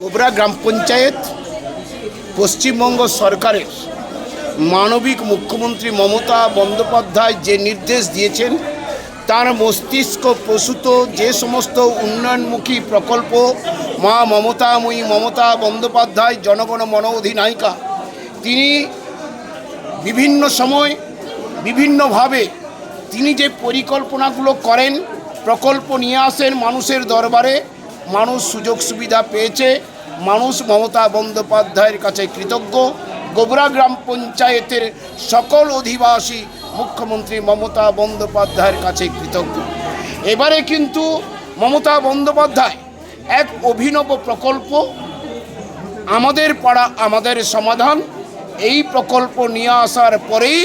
গোবরা গ্রাম পঞ্চায়েত পশ্চিমবঙ্গ সরকারের মানবিক মুখ্যমন্ত্রী মমতা বন্দ্যোপাধ্যায় যে নির্দেশ দিয়েছেন তার মস্তিষ্ক প্রসূত যে সমস্ত উন্নয়নমুখী প্রকল্প মমতা বন্দ্যোপাধ্যায় জনগণ মন অধিনায়িকা তিনি বিভিন্ন সময় বিভিন্নভাবে তিনি যে পরিকল্পনাগুলো করেন, প্রকল্প নিয়ে আসেন মানুষের দরবারে, মানুষ সুযোগ সুবিধা পেয়েছে। মানুষ মমতা বন্দ্যোপাধ্যায়ের কাছে কৃতজ্ঞ। গোবরা গ্রাম পঞ্চায়েতের সকল অধিবাসী মুখ্যমন্ত্রী মমতা বন্দ্যোপাধ্যায়ের কাছে কৃতজ্ঞ। এবারে কিন্তু মমতা বন্দ্যোপাধ্যায় এক অভিনব প্রকল্প আমাদের পাড়া আমাদের সমাধান, এই প্রকল্প নিয়ে আসার পরেই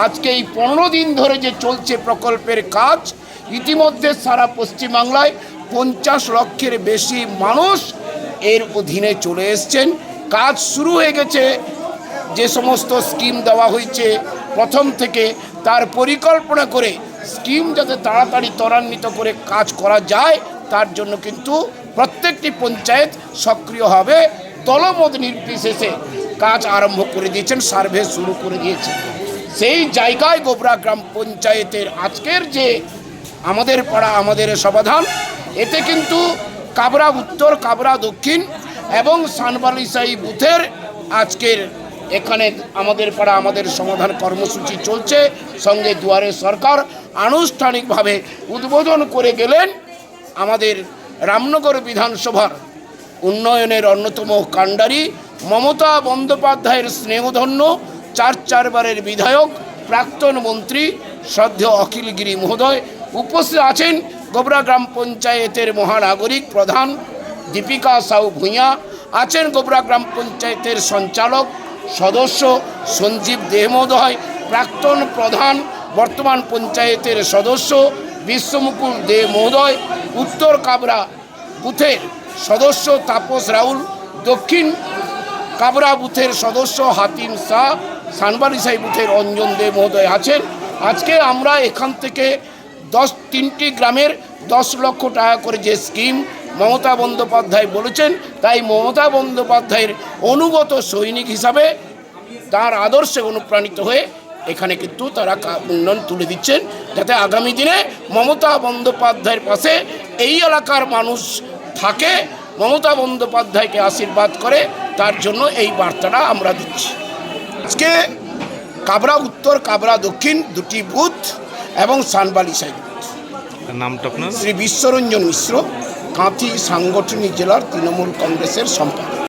আজকে এই 15 দিন ধরে যে চলছে প্রকল্পের কাজ, ইতিমধ্যে সারা পশ্চিমবাংলায় 50 লক্ষের বেশি মানুষ এর অধীনে চলে এসছেন। কাজ শুরু হয়ে গেছে। যে সমস্ত স্কিম দেওয়া হয়েছে প্রথম থেকে, তার পরিকল্পনা করে স্কিম যাতে তাড়াতাড়ি ত্বরান্বিত করে কাজ করা যায়, তার জন্য কিন্তু প্রত্যেকটি পঞ্চায়েত সক্রিয় হবে, দলমত নির্বিশেষে কাজ আরম্ভ করে দিয়েছেন, সার্ভে শুরু করে দিয়েছেন। সেই জায়গায় গোবরা গ্রাম পঞ্চায়েতের আজকের যে আমাদের পাড়া আমাদের সমাধান, এতে কিন্তু কাবরা উত্তর, কাবরা দক্ষিণ এবং সানবালিসাই বুথের আজকের এখানে আমাদের পাড়া আমাদের সমাধান কর্মসূচি চলছে। সঙ্গে দুয়ারে সরকার আনুষ্ঠানিকভাবে উদ্বোধন করে গেলেন আমাদের রামনগর বিধানসভার উন্নয়নের অন্যতম কাণ্ডারি মমতা বন্দ্যোপাধ্যায়ের স্নেহধন্য 4 বারের বিধায়ক, প্রাক্তন মন্ত্রী শ্রদ্ধেয় অখিল গিরি মহোদয়। উপস্থিত আছেন গোবরা গ্রাম পঞ্চায়েতের মহানাগরিক প্রধান দীপিকা সাউ ভূঁইয়া, আছেন গোবরা গ্রাম পঞ্চায়েতের সঞ্চালক সদস্য সঞ্জীব দে মহোদয়, প্রাক্তন প্রধান বর্তমান পঞ্চায়েতের সদস্য বিশ্বমুকুল দে মহোদয়, উত্তর কাবরা বুথের সদস্য তাপস রাউল, দক্ষিণ কাবরা বুথের সদস্য হাতিম শাহ, সানবালিসাই বুথের অঞ্জন দে মহোদয় আছেন। আজকে আমরা এখান থেকে 3টি গ্রামের 10 লক্ষ টাকা করে যে স্কিম মমতা বন্দ্যোপাধ্যায় বলেছেন, তাই মমতা বন্দ্যোপাধ্যায়ের অনুগত সৈনিক হিসাবে তার আদর্শে অনুপ্রাণিত হয়ে এখানে কিন্তু তারা উন্নয়ন তুলে দিচ্ছেন, যাতে আগামী দিনে মমতা বন্দ্যোপাধ্যায়ের পাশে এই এলাকার মানুষ থাকে, মমতা বন্দ্যোপাধ্যায়কে আশীর্বাদ করে, তার জন্য এই বার্তাটা আমরা দিচ্ছি। আজকে কাবরা উত্তর, কাবরা দক্ষিণ 2টি বুথ এবং সানবালিসাই বুথ। নামটা আপনার? শ্রী বিশ্বরঞ্জন মিশ্র, কাঁথি সাংগঠনিক জেলার তৃণমূল কংগ্রেসের সম্পাদক।